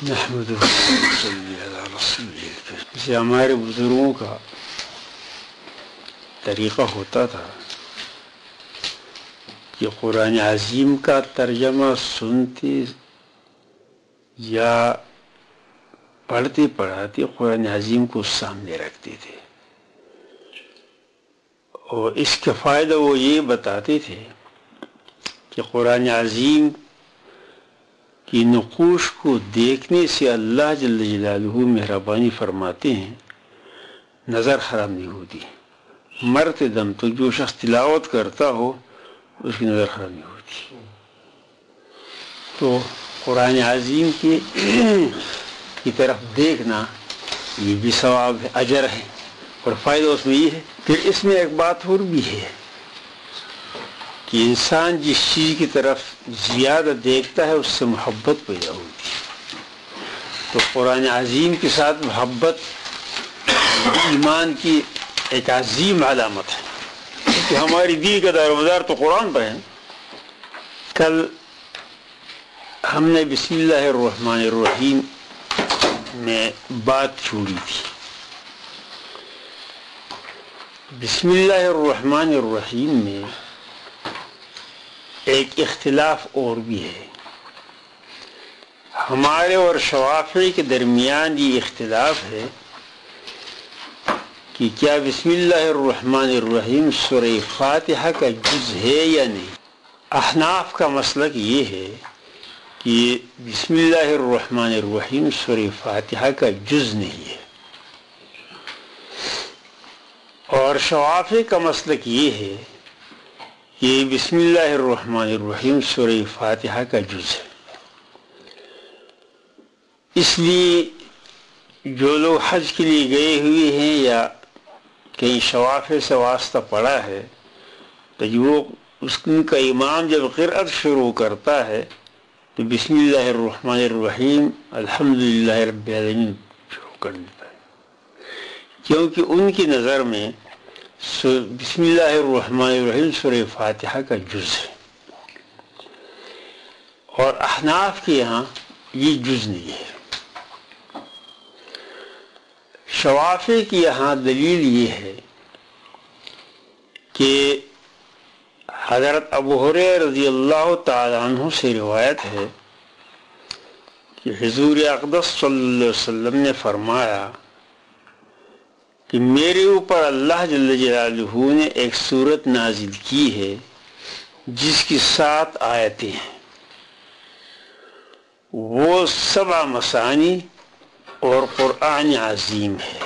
نحمدہ ونصلی علی رسولہ الکریم۔ جیسے ہمارے بزرگوں کا طریقہ ہوتا تھا کہ قرآن عظیم کا ترجمہ سنتے یا پڑھتے پڑھاتے قرآن عظیم کو سامنے رکھتے تھے، اور اس کا فائدہ وہ یہ بتاتے تھے کہ قرآن عظیم کی نقوش کو دیکھنے سے اللہ جل جلالہ مہربانی فرماتے ہیں، نظر خراب نہیں ہوتی۔ مرتے دم تو جو شخص تلاوت کرتا ہو اس کی نظر خراب نہیں ہوتی۔ تو قرآن عظیم کی طرف دیکھنا یہ بھی ثواب ہے، اجر ہے، اور فائدہ اس میں یہ ہے۔ پھر اس میں ایک بات اور بھی ہے کہ انسان جس چیز کی طرف زیادہ دیکھتا ہے اس سے محبت پیدا ہوتی ہے۔ تو قرآن عظیم کے ساتھ محبت ایمان کی ایک عظیم علامت ہے، کہ ہماری دین کا دار و مدار تو قرآن پر ہے۔ کل ہم نے بسم اللہ الرحمن الرحیم میں بات چھوڑی تھی۔ بسم اللہ الرحمن الرحیم میں ایک اختلاف اور بھی ہے۔ ہمارے اور شوافعی کے درمیان یہ اختلاف ہے کہ کیا بسم اللہ الرحمن الرحیم سورہ فاتحہ کا جز ہے یا نہیں۔ احناف کا مسلک یہ ہے کہ بسم اللہ الرحمن الرحیم سورہ فاتحہ کا جز نہیں ہے، اور شوافعی کا مسلک یہ ہے کہ بسم اللہ الرحمن الرحیم سورہ فاتحہ کا جز ہے۔ اس لیے جو لوگ حج کے لیے گئے ہوئے ہیں یا کہیں شوافع سے واسطہ پڑا ہے، تو وہ اس کا امام جب قرأت شروع کرتا ہے تو بسم اللہ الرحمن الرحیم الحمدللہ رب العالمین شروع کر دیتا ہے، کیونکہ ان کی نظر میں بسم اللہ الرحمن الرحیم سورہ فاتحہ کا جز ہے، اور احناف کے یہاں یہ جز نہیں ہے۔ شوافع کے یہاں دلیل یہ ہے کہ حضرت ابو ہریرہ رضی اللہ تعالی عنہ سے روایت ہے کہ حضور اقدس صلی اللہ علیہ وسلم نے فرمایا کہ میرے اوپر اللہ جل جلالہ نے ایک سورت نازل کی ہے جس کی 7 آیتیں ہیں، وہ 7 مثانی اور قرآن عظیم ہے۔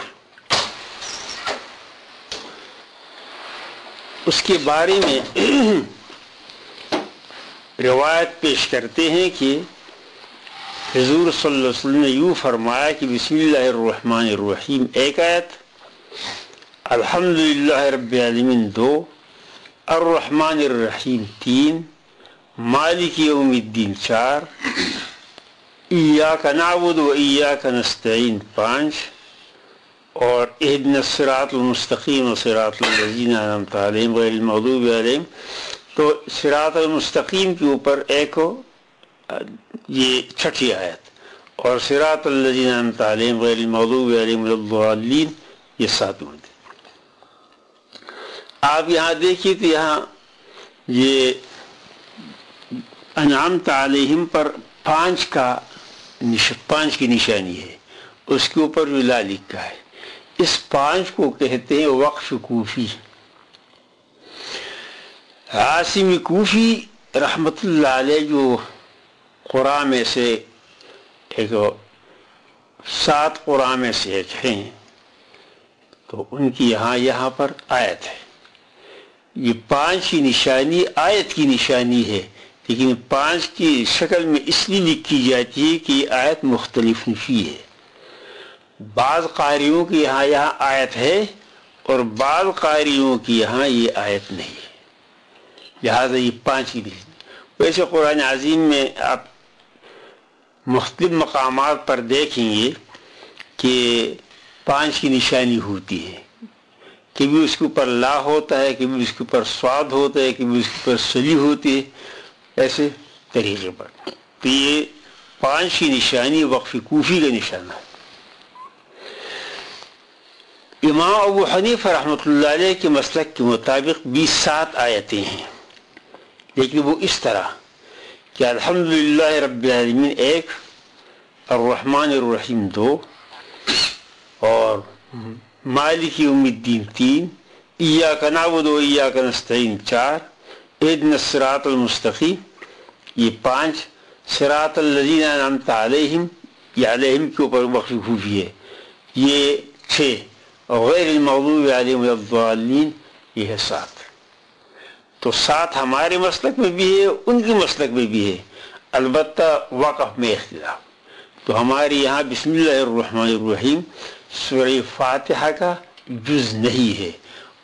اس کے بارے میں روایت پیش کرتے ہیں کہ حضور صلی اللہ علیہ وسلم نے یوں فرمایا کہ بسم اللہ الرحمن الرحیم 1 آیت، الحمدللہ رب العالمین 2، الرحمن الرحیم 3، مالک یوم الدین 4، ایاک نعبد و ایاک نستعین 5، اور اہدنا الصراط المستقیم صراط الذین انعمت علیہم غیر المغضوب علیہم۔ تو صراط المستقیم کے اوپر ایک ہو یہ 6ٹھی آیت، اور صراط الذین انعمت علیہم غیر المغضوب علیہم ولا الضالین یہ 7واں۔ آپ یہاں دیکھیے تو یہاں یہ انعمت علیہم پر 5 کی نشانی ہے، اس کے اوپر جو لا لکھا ہے۔ اس 5 کو کہتے ہیں وقف کوفی۔ عاصم کوفی رحمت اللہ علیہ جو قرآن میں سے ایک 7 قرآن میں سے ایک ہیں، تو ان کی یہاں پر آیت ہے۔ یہ 5 کی نشانی آیت کی نشانی ہے، لیکن 5 کی شکل میں اس لیے لکھی جاتی ہے کہ یہ آیت مختلف نشی ہے۔ بعض قاریوں کی یہاں آیت ہے اور بعض قاریوں کی یہاں یہ آیت نہیں ہے، لہذا یہ 5 کی نشانی۔ ویسے قرآن عظیم میں آپ مختلف مقامات پر دیکھیں گے کہ 5 کی نشانی ہوتی ہے، کبھی اس کے اوپر لا ہوتا ہے، کبھی اس کے اوپر صاد ہوتا ہے، کبھی اس کے اوپر سلی ہوتی ہے، ایسے طریقے پر۔ تو یہ 5 کی نشانی وقف کوفی کا نشانہ ہے۔ امام ابو حنیفہ رحمۃ اللہ علیہ کے مسلک کے مطابق 27 آیتیں ہیں، لیکن وہ اس طرح کہ الحمدللہ رب العالمین 1، الرحمن الرحیم 2، اور مالک یوم الدین 3، ایاک نعبد و ایاک نستعین 4، اہدنا الصراط المستقیم یہ 5، صراط الذین انعمت علیہم یہ علیہم کے اوپر وقف کوفی ہے یہ 6، غیر المغضوب علیہم ولا الضالین یہ ہے 7۔ تو 7 ہمارے مسلک میں بھی ہے، ان کے مسلک میں بھی ہے، البتہ وقف میں اختلاف۔ تو ہمارے یہاں بسم اللہ الرحمن الرحیم سورہ فاتحہ کا جز نہیں ہے،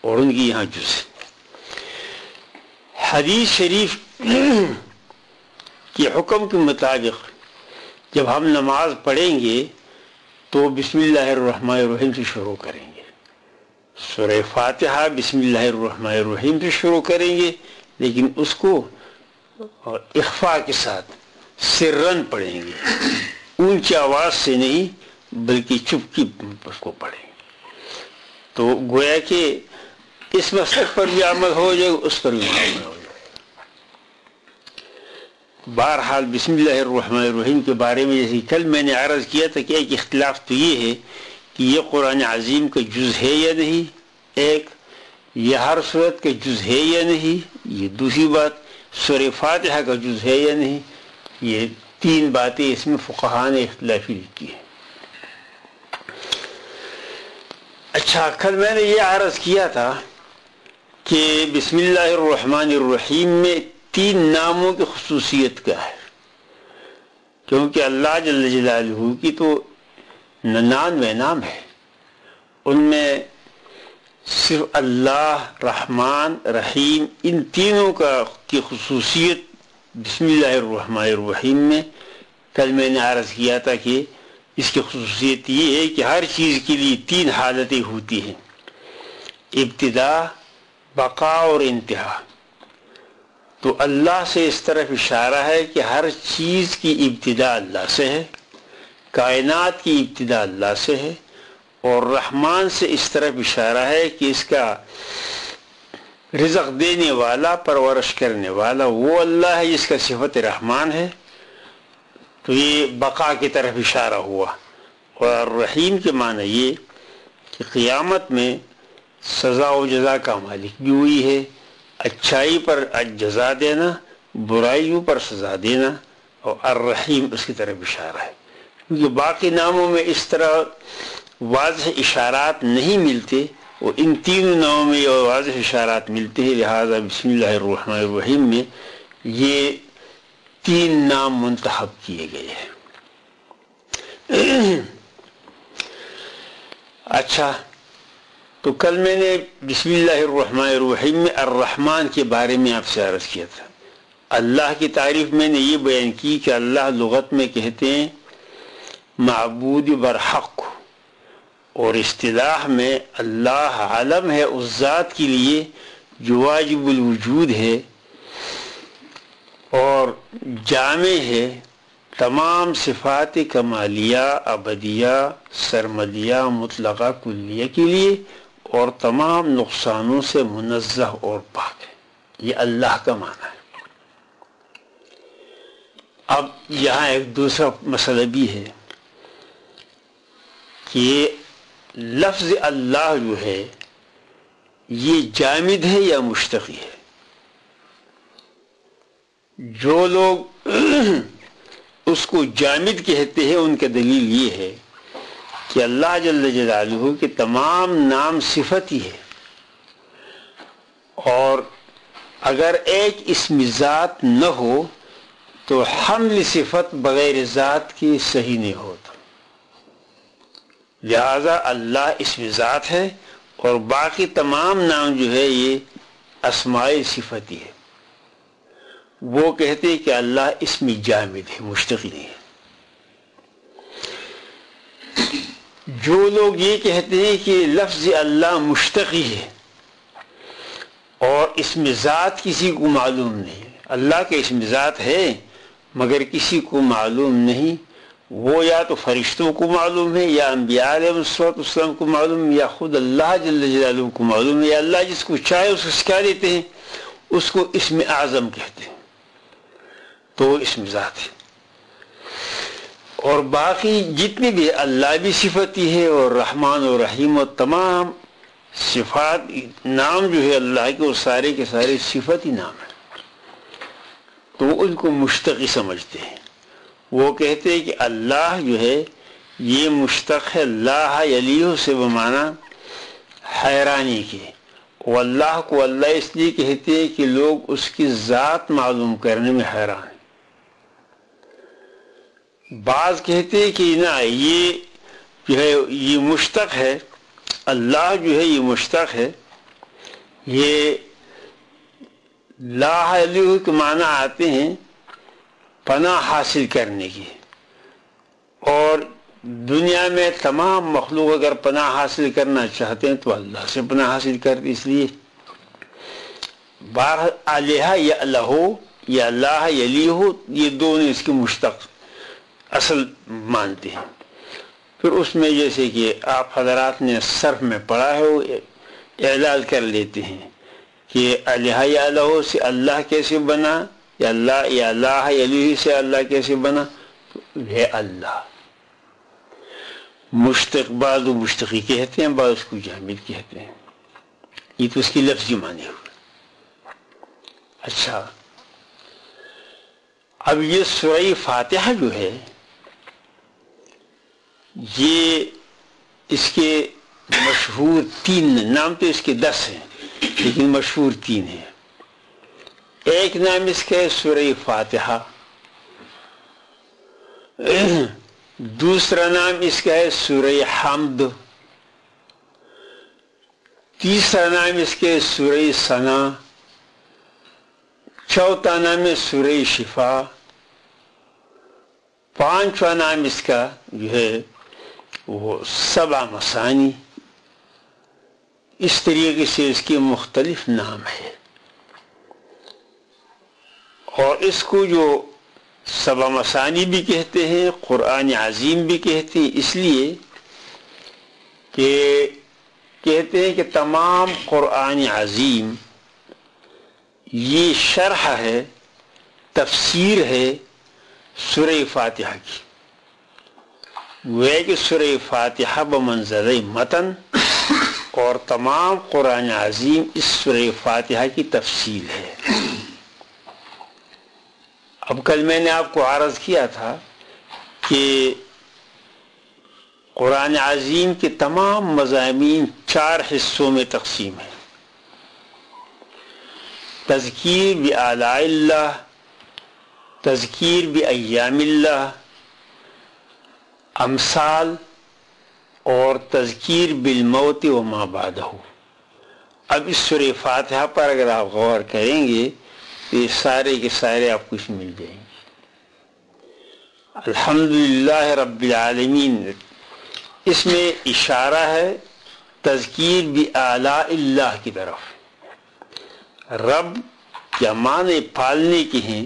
اور ان کی یہاں جز ہے۔ حدیث شریف کے حکم کے مطابق جب ہم نماز پڑھیں گے تو بسم اللہ الرحمن الرحیم سے شروع کریں گے، سورہ فاتحہ بسم اللہ الرحمن الرحیم سے شروع کریں گے، لیکن اس کو اخفاء کے ساتھ سرن پڑھیں گے، اونچی آواز سے نہیں بلکہ چپکی اس کو پڑھیں گے۔ تو گویا کہ اس مسلک پر بھی عمل ہو جائے، اس پر بھی عمل ہو جائے۔ بہرحال بسم اللہ الرحمن الرحیم کے بارے میں جیسے کل میں نے عرض کیا تھا کہ ایک اختلاف تو یہ ہے کہ یہ قرآن عظیم کا جز ہے یا نہیں، ایک یہ ہر صورت کا جز ہے یا نہیں، یہ دوسری بات سورہ فاتحہ کا جز ہے یا نہیں، یہ 3 باتیں اس میں فقہاء نے اختلافی لکھی ہیں۔ اچھا، کل میں نے یہ عرض کیا تھا کہ بسم اللہ الرحمن الرحیم میں 3 ناموں کی خصوصیت کا ہے، کیونکہ اللہ جل جلالہ کی تو 99 نام ہے، ان میں صرف اللہ رحمان رحیم ان تینوں کی خصوصیت بسم اللہ الرحمن الرحیم میں کل میں نے عرض کیا تھا کہ اس کی خصوصیت یہ ہے کہ ہر چیز کے لیے 3 حالتیں ہوتی ہیں، ابتدا، بقا اور انتہا۔ تو اللہ سے اس طرف اشارہ ہے کہ ہر چیز کی ابتدا اللہ سے ہے، کائنات کی ابتدا اللہ سے ہے، اور رحمان سے اس طرف اشارہ ہے کہ اس کا رزق دینے والا، پرورش کرنے والا وہ اللہ ہے جس کا صفت رحمان ہے، تو یہ بقا کی طرف اشارہ ہوا۔ اور رحیم کے معنی یہ کہ قیامت میں سزا و جزا کا مالک بھی ہوئی ہے، اچھائی پر جزا دینا، برائیوں پر سزا دینا، اور الرحیم اس کی طرف اشارہ ہے۔ کیونکہ باقی ناموں میں اس طرح واضح اشارات نہیں ملتے، اور ان 3 ناموں میں یہ واضح اشارات ملتے ہیں، لہذا بسم اللہ الرحمن الرحیم میں یہ 3 نام منتخب کیے گئے ہیں۔ اچھا، تو کل میں نے بسم اللہ الرحمن الرحیم میں الرحمن کے بارے میں آپ سے عرض کیا تھا۔ اللہ کی تعریف میں نے یہ بیان کی کہ اللہ لغت میں کہتے ہیں معبود برحق، اور اصطلاح میں اللہ علم ہے اس ذات کے لیے جو واجب الوجود ہے اور جامع ہے تمام صفات کمالیہ، ابدیہ، سرمدیہ، مطلقہ، کلیہ کے لیے، اور تمام نقصانوں سے منزہ اور پاک ہے۔ یہ اللہ کا معنی ہے۔ اب یہاں ایک دوسرا مسئلہ بھی ہے کہ لفظ اللہ جو ہے یہ جامد ہے یا مشتقی ہے؟ جو لوگ اس کو جامد کہتے ہیں ان کا دلیل یہ ہے کہ اللہ جل جلالہ کے تمام نام صفت ہی ہے، اور اگر ایک اسم ذات نہ ہو تو حمل صفت بغیر ذات کی صحیح نہیں ہوتا، لہذا اللہ اسم ذات ہے اور باقی تمام نام جو ہے یہ اسماء صفت ہی ہے۔ وہ کہتے ہیں کہ اللہ اسم جامد ہے، مشتقی نہیں ہے۔ جو لوگ یہ کہتے ہیں کہ لفظ اللہ مشتقی ہے اور اسم ذات کسی کو معلوم نہیں ہے، اللہ کا اسم ذات ہے مگر کسی کو معلوم نہیں، وہ یا تو فرشتوں کو معلوم ہے، یا انبیاء علیہ السلام کو معلوم ہے، یا خود اللہ جل جلالہ کو معلوم ہے، یا اللہ جس کو چاہے اس کو سکھا دیتے ہیں، اس کو اسم اعظم کہتے ہیں، تو وہ اسم ذات ہے۔ اور باقی جتنی بھی اللہ بھی صفتی ہے، اور رحمان اور رحیم اور تمام صفات نام جو ہے اللہ کے، وہ سارے کے سارے صفتی نام ہیں، تو ان کو مشتقی سمجھتے ہیں۔ وہ کہتے ہیں کہ اللہ جو ہے یہ مشتق ہے اللہ یلیہ سے بمعنی حیرانی کے، واللہ کو اللہ اس لیے کہتے ہیں کہ لوگ اس کی ذات معلوم کرنے میں حیران ہیں۔ بعض کہتے ہیں کہ نہ، یہ جو ہے یہ مشتق ہے، اللہ جو ہے یہ مشتق ہے، یہ لا یلیہ کے معنی آتے ہیں پناہ حاصل کرنے کی، اور دنیا میں تمام مخلوق اگر پناہ حاصل کرنا چاہتے ہیں تو اللہ سے پناہ حاصل کرتے، اس لیے بارہ الہ یا اللہ یا اللہ یلیہ، یہ دونوں اس کے مشتق اصل مانتے ہیں۔ پھر اس میں جیسے کہ آپ حضرات نے صرف میں پڑھا ہے، وہ اعلال کر لیتے ہیں کہ الہ یا اللہ سے اللہ کیسے بنا، یا اللہ یلیہ سے اللہ کیسے بنا، تو ہے اللہ مشتق، بعض و مشتقی کہتے ہیں، بعض اس کو جامد کہتے ہیں، یہ تو اس کی لفظی معنی ہوئے۔ اچھا، اب یہ سورہ فاتحہ جو ہے یہ اس کے مشہور 3 نام، تو اس کے 10 ہیں لیکن مشہور 3 ہیں۔ ایک نام اس کا ہے سورہ فاتحہ، دوسرا نام اس کا ہے سورہ حمد، تیسرا نام اس کے سورہ ثنا، چوتھا نام ہے سورہ شفا، پانچواں نام اس کا جو ہے وہ 7 مثانی۔ اس طریقے سے اس کے مختلف نام ہے، اور اس کو جو 7 مثانی بھی کہتے ہیں، قرآن عظیم بھی کہتے ہیں، اس لیے کہ کہتے ہیں کہ تمام قرآن عظیم یہ شرح ہے، تفسیر ہے سورہ فاتحہ کی، وہ ہے کہ سورہ فاتحہ بمنزلہ متن، اور تمام قرآن عظیم اس سورہ فاتحہ کی تفصیل ہے۔ اب کل میں نے آپ کو عرض کیا تھا کہ قرآن عظیم کے تمام مضامین 4 حصوں میں تقسیم ہیں: تذکیر بآلاء اللہ، تذکیر بایام اللہ، امثال، اور تذکیر بالموت وما بعدہ۔ اب اس سورہ فاتحہ پر اگر آپ غور کریں گے تو یہ سارے کے سارے آپ کو اس مل جائیں گے۔ الحمدللہ رب العالمین، اس میں اشارہ ہے تذکیر بآلاء اللہ کی طرف۔ رب کیا معنی پالنے کے ہیں،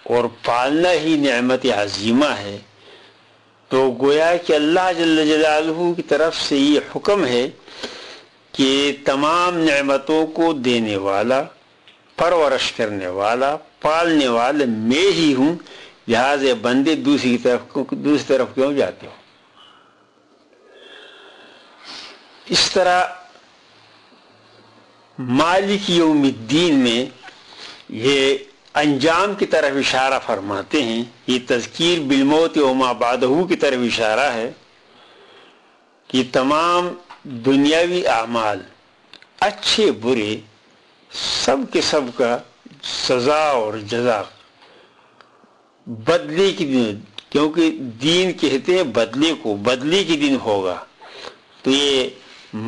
اور پالنا ہی نعمت عظیمہ ہے، تو گویا کہ اللہ جل جلالہ کی طرف سے یہ حکم ہے کہ تمام نعمتوں کو دینے والا، پرورش کرنے والا، پالنے والا میں ہی ہوں، لہٰذا بندے دوسری طرف کیوں جاتے ہو۔ اس طرح مالک یوم الدین میں یہ انجام کی طرف اشارہ فرماتے ہیں، یہ تذکیر بالموت وما بعدہ کی طرف اشارہ ہے کہ تمام دنیاوی اعمال اچھے برے سب کے سب کا سزا اور جزا بدلے کے دن، کیونکہ دین کہتے ہیں بدلے کو، بدلے کے دن ہوگا، تو یہ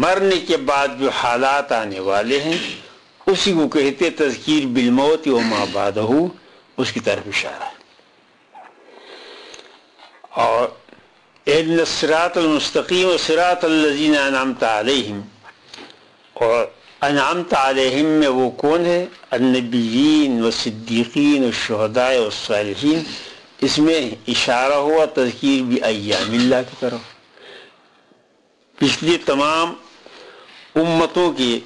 مرنے کے بعد جو حالات آنے والے ہیں اسی کو کہتے تذکیر بالموت وما بعدہ، اس کی طرف اشارہ ہے۔ اور اہدنا الصراط المستقیم صراط الذین انعمت علیہم، اور انعمت علیہم میں وہ کون ہے؟ النبیین و صدیقین و شہداء و صالحین. اس میں اشارہ ہوا تذکیر بھی ایام اللہ کی طرف. پچھلی تمام امتوں کے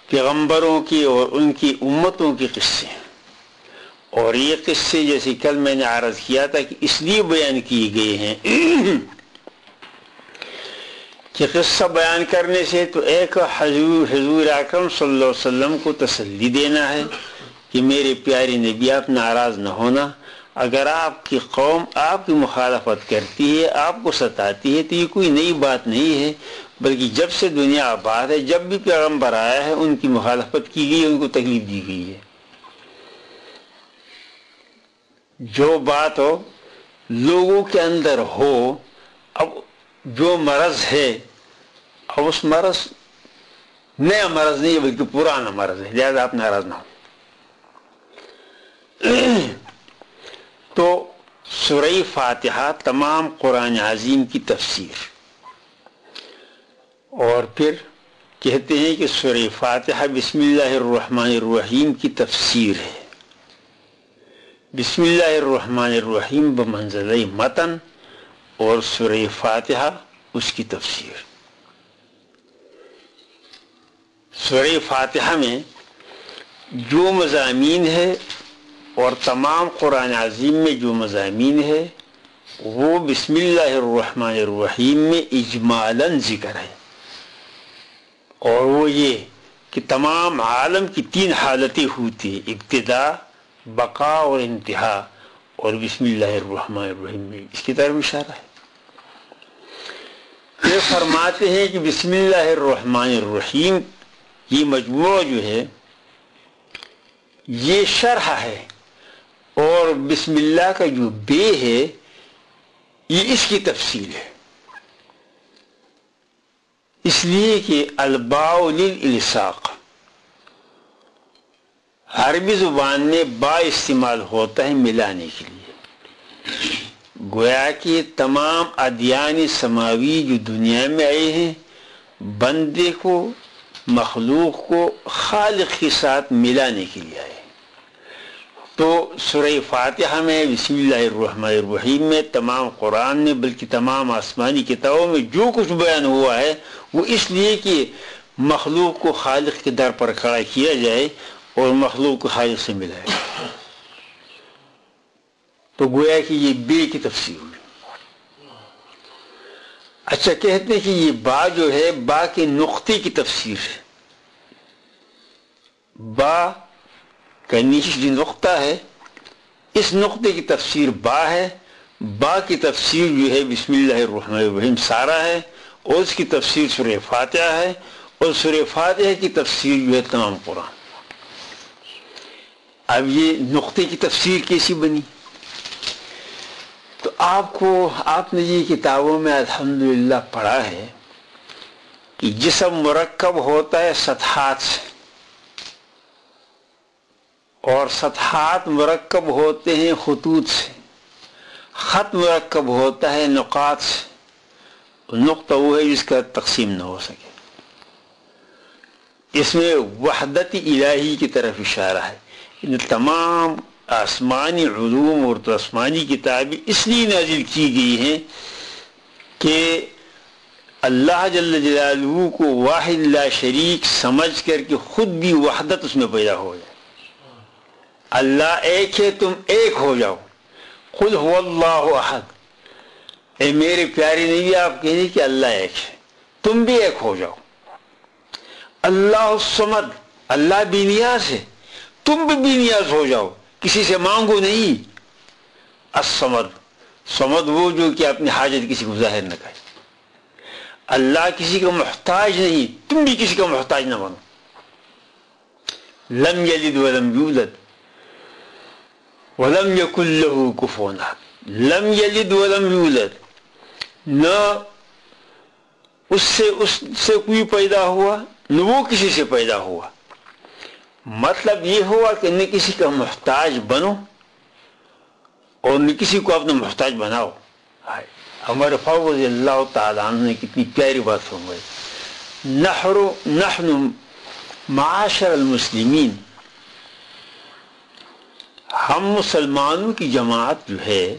پیغمبروں کی اور ان کی امتوں کے قصے ہیں، اور یہ قصے جیسے کل میں نے عرض کیا تھا کہ اس لیے بیان کیے گئے ہیں کہ قصہ بیان کرنے سے تو ایک حضور اکرم صلی اللہ علیہ وسلم کو تسلی دینا ہے کہ میرے پیارے نبی آپ ناراض نہ ہونا. اگر آپ کی قوم آپ کی مخالفت کرتی ہے، آپ کو ستاتی ہے، تو یہ کوئی نئی بات نہیں ہے، بلکہ جب سے دنیا آباد ہے جب بھی پیغمبر آیا ہے ان کی مخالفت کی گئی ہے، ان کو تکلیف دی گئی ہے. جو بات ہو لوگوں کے اندر ہو، اب جو مرض ہے اب اس مرض نیا مرض نہیں ہے بلکہ پرانا مرض ہے، لہذا آپ ناراض نہ ہو. تو سورہ فاتحہ تمام قرآن عظیم کی تفسیر، اور پھر کہتے ہیں کہ سورہ فاتحہ بسم اللہ الرحمن الرحیم کی تفسیر ہے. بسم اللہ الرحمن الرحیم بمنزلہ متن اور سورہ فاتحہ اس کی تفسیر. سورہ فاتحہ میں جو مضامین ہے اور تمام قرآن عظیم میں جو مضامین ہے وہ بسم اللہ الرحمن الرحیم میں اجمالاً ذکر ہے، اور وہ یہ کہ تمام عالم کی 3 حالتیں ہوتی ہیں، ابتدا، بقا اور انتہا، اور بسم اللہ الرحمن الرحیم میں اس کی طرف اشارہ ہے. یہ فرماتے ہیں کہ بسم اللہ الرحمن الرحیم یہ مجموعہ جو ہے یہ شرح ہے، اور بسم اللہ کا جو بے ہے یہ اس کی تفصیل ہے. اس لیے کہ الباء للالصاق، عربی زبان میں با استعمال ہوتا ہے ملانے کے لیے. گویا کہ تمام ادیان سماوی جو دنیا میں آئے ہیں بندے کو، مخلوق کو خالق کے ساتھ ملانے کے لیے آئے. تو سورہ فاتحہ میں بسم اللہ الرحمن الرحیم میں تمام قرآن میں بلکہ تمام آسمانی کتابوں میں جو کچھ بیان ہوا ہے وہ اس لیے کہ مخلوق کو خالق کے در پر کھڑا کیا جائے اور مخلوق کو خالق سے ملائے. تو گویا کہ یہ بے کی تفسیر ہوئی. اچھا، کہتے ہیں کہ یہ با جو ہے با کے نقطے کی تفسیر ہے. با کا نیچے جو نقطہ ہے اس نقطے کی تفسیر با ہے. با کی تفسیر جو ہے بسم اللہ الرحمن الرحیم سارا ہے، اور اس کی تفسیر سورہ فاتحہ ہے، اور سورہ فاتحہ کی تفسیر جو ہے تمام قرآن. اب یہ نقطے کی تفسیر کیسی بنی؟ تو آپ نے یہ کتابوں میں الحمدللہ پڑھا ہے کہ جسم مرکب ہوتا ہے سطحات سے، اور سطحات مرکب ہوتے ہیں خطوط سے، خط مرکب ہوتا ہے نقاط سے. نقطہ وہ ہے جس کا تقسیم نہ ہو سکے. اس میں وحدت الہی کی طرف اشارہ ہے. تمام آسمانی علوم اور آسمانی کتابیں اس لیے نازل کی گئی ہیں کہ اللہ جل جلالہ کو واحد لا شریک سمجھ کر کے خود بھی وحدت اس میں پیدا ہو جائے. اللہ ایک ہے، تم ایک ہو جاؤ. قل هو اللہ احد. اے میرے پیارے نبی آپ کہیے کہ اللہ ایک ہے، تم بھی ایک ہو جاؤ. اللہ الصمد، اللہ بے نیاز ہے، تم بھی بے نیاز ہو جاؤ، کسی سے مانگو نہیں. الصمد، صمد وہ جو کہ اپنی حاجت کسی کو ظاہر نہ کرے. اللہ کسی کا محتاج نہیں، تم بھی کسی کا محتاج نہ بنو. لم یلد ولم یولد ولم یکن له کفوا احد. لم یلد ولم یولد، نہ اس سے کوئی پیدا ہوا نہ وہ کسی سے پیدا ہوا. مطلب یہ ہوا کہ نہ کسی کا محتاج بنو اور نہ کسی کو اپنا محتاج بناؤ. ہمارے فاروق رضی اللہ تعالیٰ عنہ نے کتنی پیاری بات فرمائی. نحن معاشر المسلمین، ہم مسلمانوں کی جماعت جو ہے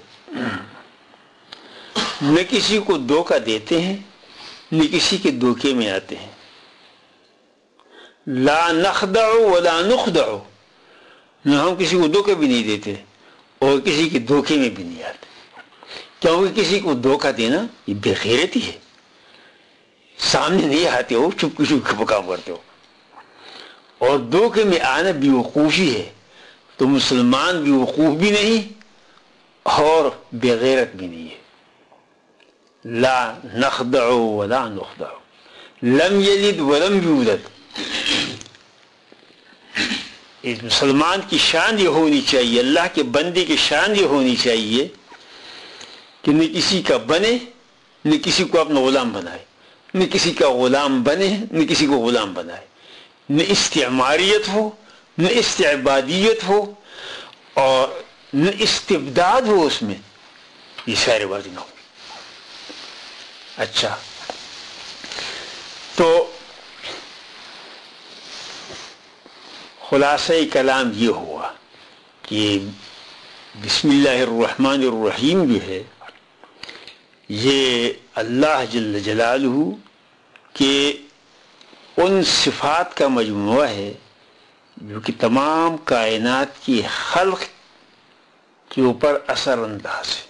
نہ کسی کو دھوکہ دیتے ہیں نہ کسی کے دھوکے میں آتے ہیں. لا نخدع ولا نخدع، نہ ہم کسی کو دھوکہ بھی نہیں دیتے اور کسی کے دھوکے میں بھی نہیں آتے، کیونکہ کسی کو دھوکہ دینا یہ بے غیرتی ہے. سامنے نہیں آتے ہو، چپ کے کام کرتے ہو، اور دھوکے میں آنا بے وقوفی ہے. تو مسلمان بے وقوف بھی نہیں اور بے غیرت بھی نہیں ہے. لا نخدع ولا نخدع، لم یلد ولم یولد. اس مسلمان کی شان یہ ہونی چاہیے، اللہ کے بندے کی شان یہ ہونی چاہیے کہ نہ کسی کا بنے نہ کسی کو اپنا غلام بنائے، نہ کسی کا غلام بنے نہ کسی کو غلام بنائے، نہ استعماریت ہو نہ استعبادیت ہو اور نہ استبداد ہو اس میں، یہ سارے بازی نہ ہو. اچھا، تو خلاصہ کلام یہ ہوا کہ بسم اللہ الرحمن الرحیم جو ہے یہ اللہ جل جلالہ کے ان صفات کا مجموعہ ہے جو کہ تمام کائنات کی خلق کے اوپر اثر انداز ہے.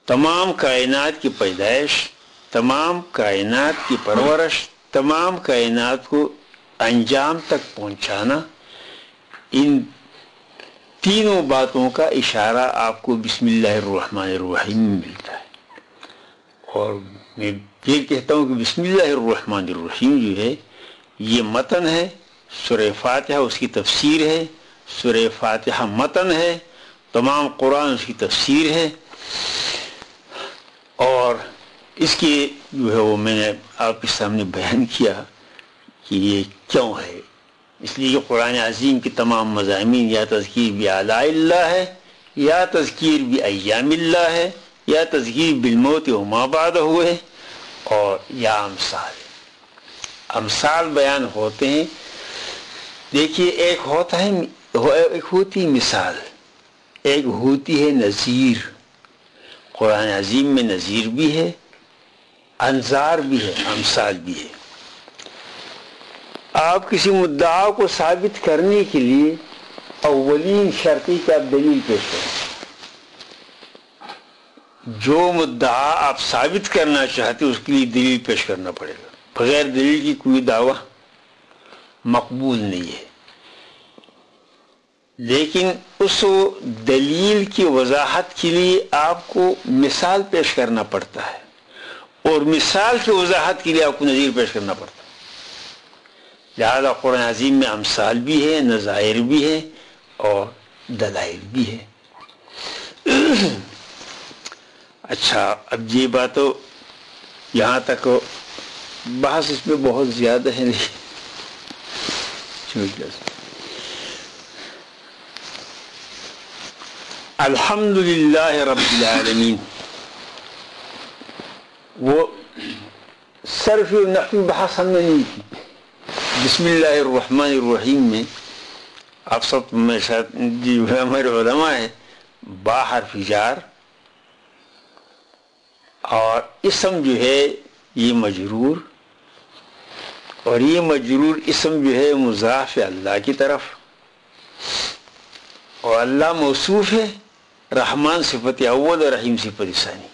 تمام کائنات کی پیدائش، تمام کائنات کی پرورش، تمام کائنات کو انجام تک پہنچانا، ان تینوں باتوں کا اشارہ آپ کو بسم اللہ الرحمن الرحیم میں ملتا ہے. اور میں یہ کہتا ہوں کہ بسم اللہ الرحمن الرحیم جو ہے یہ متن ہے، سورہ فاتحہ اس کی تفسیر ہے، سورہ فاتحہ متن ہے، تمام قرآن اس کی تفسیر ہے. اور اس کی جو ہے وہ میں نے آپ کے سامنے بیان کیا کہ یہ کیوں ہے. اس لیے قرآن عظیم کے تمام مضامین یا تذکیر بآلاء اللہ ہے، یا تذکیر بایام اللہ ہے، یا تذکیر بالموت وما بعدہ ہے، اور یا امثال بیان ہوتے ہیں. دیکھیے، ایک ہوتی مثال، ایک ہوتی ہے نذیر. قرآن عظیم میں نذیر بھی ہے، انذار بھی ہے، امثال بھی ہے. آپ کسی مدعا کو ثابت کرنے کے لیے اولین شرطی کہ آپ دلیل پیش کریں. جو مدعا آپ ثابت کرنا چاہتے اس کے لیے دلیل پیش کرنا پڑے گا. بغیر دلیل کی کوئی دعویٰ مقبول نہیں ہے. لیکن اس دلیل کی وضاحت کے لیے آپ کو مثال پیش کرنا پڑتا ہے، اور مثال کی وضاحت کے لیے آپ کو نظیر پیش کرنا پڑتا ہے. لہذا قرآن عظیم میں امثال بھی ہے، نظائر بھی ہے اور دلائل بھی ہے. اچھا، اب یہ بات تو یہاں تک بحث اس میں بہت زیادہ ہے نہیں. الحمد للہ رب العالمین. وہ صرف نحوی بحث ہم نے نہیں کی. بسم اللہ الرحمن الرحیم میں آپ سب میں شاید جو ہمارے علماء ہیں باحرف جار، اور اسم جو ہے یہ مجرور، اور یہ مجرور اسم جو ہے مضاف اللہ کی طرف، اور اللہ موصوف ہے، رحمان صفت اول اور رحیم صفت ثانی.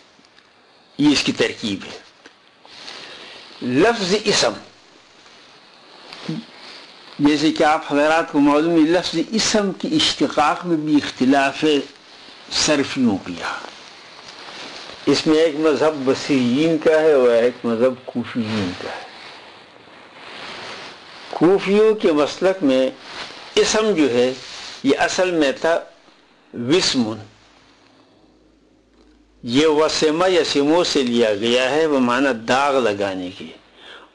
یہ اس کی ترکیب ہے. لفظ اسم، جیسے کہ آپ حضرات کو معلوم ہے، لفظ اسم کی اشتقاق میں بھی اختلاف ہے صرفیوں کیا. اس میں ایک مذہب بصریین کا ہے اور ایک مذہب کوفیین کا ہے. کوفیوں کے مسلک میں اسم جو ہے یہ اصل میں تھا وسم. یہ وسمہ یا سمو سے لیا گیا ہے، وہ معنی داغ لگانے کی،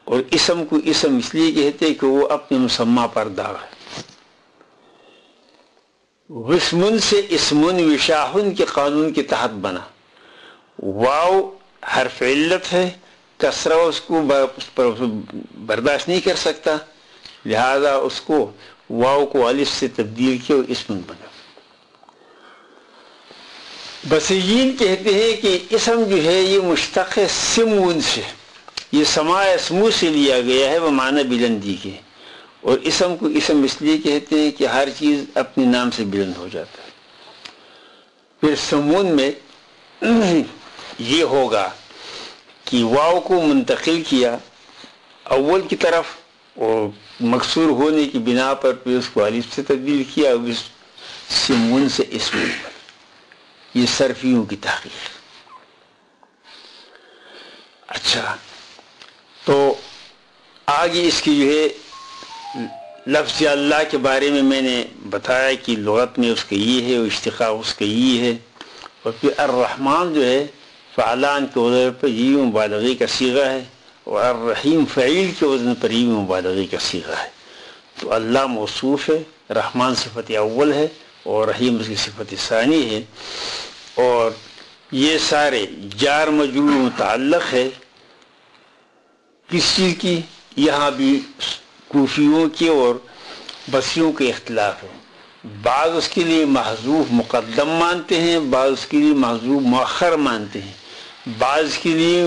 اور اسم کو اسم اس لیے کہتے کہ وہ اپنے مسمى پر داغ ہے. وسمن سے اسمن وشاحن کے قانون کے تحت بنا. واو حرف علت ہے، کسرہ اس کو برداشت نہیں کر سکتا، لہذا اس کو واو کو الف سے تبدیل کیا اور اسم بنا. بصریین کہتے ہیں کہ اسم جو ہے یہ مشتق ہے سمون سے، یہ سماع اسمو سے لیا گیا ہے وہ معنی بلندی کے، اور اسم کو اسم اس لیے کہتے ہیں کہ ہر چیز اپنے نام سے بلند ہو جاتا ہے. پھر سمون میں یہ ہوگا کہ واو کو منتقل کیا اول کی طرف اور مکسور ہونے کی بنا پر پھر اس کو الف سے تبدیل کیا اور اس سمون سے اسم پر. یہ صرفیوں کی تحقیق. اچھا، تو آگے اس کی جو ہے لفظ اللہ کے بارے میں نے بتایا کہ لغت میں اس کا یہ ہے اور اشتقاق اس کا یہ ہے. اور پھر الرحمن جو ہے فعلان کے وزن پر یہ مبالغے کا صیغہ ہے اور الرحیم فعیل کے وزن پر یہ مبالغے کا صیغہ ہے. تو اللہ موصوف ہے، رحمان صفت اول ہے اور رحیم اس کی صفت ثانی ہے، اور یہ سارے جار مجرور متعلق ہے کس چیز کی؟ یہاں بھی کوفیوں کے اور بصریوں کے اختلاف ہے. بعض اس کے لیے محذوف مقدم مانتے ہیں، بعض اس کے لیے محذوف مؤخر مانتے ہیں، بعض کے لیے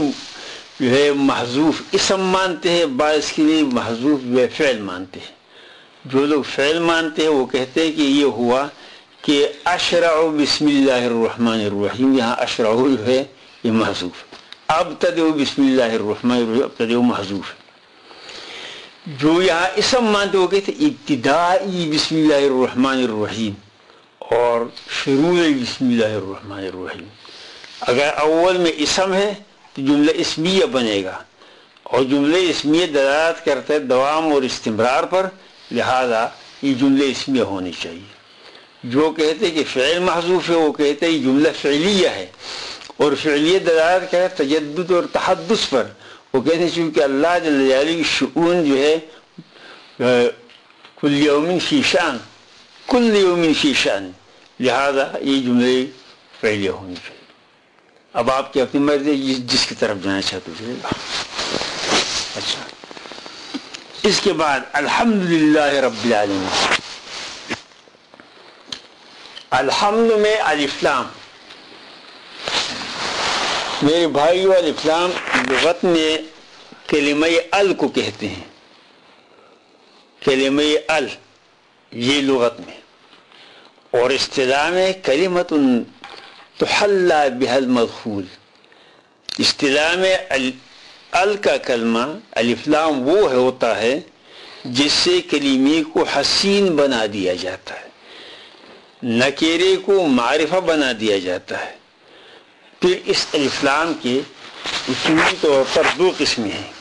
جو ہے محذوف اسم مانتے ہیں، بعض کے لیے محذوف جو ہے فعل مانتے ہیں. جو لوگ فعل مانتے ہیں وہ کہتے ہیں کہ یہ ہوا کہ اشرع بسم اللہ الرحمن الرحیم، یہاں اشرع جو ہے یہ محذوف، ابتدئ بسم اللہ الرحمن الرحیم ابتدئ محذوف. جو یہاں اسم مانتے وہ کہتے ہیں ابتدائی بسم اللہ الرحمن الرحیم اور شروع بسم اللہ الرحمن الرحیم. اگر اول میں اسم ہے تو جملہ اسمیہ بنے گا، اور جملہ اسمیہ دلالت کرتا ہے دوام اور استمرار پر، لہذا یہ جملہ اسمیہ ہونی چاہیے. جو کہتے ہیں کہ فعل محذوف ہے وہ کہتے ہیں یہ جملہ فعلیہ ہے، اور فعلیہ دلالت کرتا ہے تجدد اور تحدث پر. وہ کہتے ہیں چونکہ اللہ جل جلالہ کی شؤون جو ہے کل یوم فی شان، کل یوم فی شان، لہذا یہ جملے فعلیہ ہونی چاہیے. اب آپ کی اپنی مرضی جس کی طرف جانا چاہتے ہیں. اچھا، اس کے بعد الحمدللہ رب العالمین. الحمد میں الف لام، میرے بھائیو الف لام لغت میں کلمہ ال کو کہتے ہیں. کلمہ ال یہ لغت میں، اور اصطلاح میں کلمۃ تحلی بها المدخول. اصطلاح میں ال کا کلمہ الف لام وہ ہوتا ہے جس سے کلمے کو حسین بنا دیا جاتا ہے، نکیرے کو معرفہ بنا دیا جاتا ہے. پھر اس الف لام کے اصولی طور پر دو قسمیں ہیں،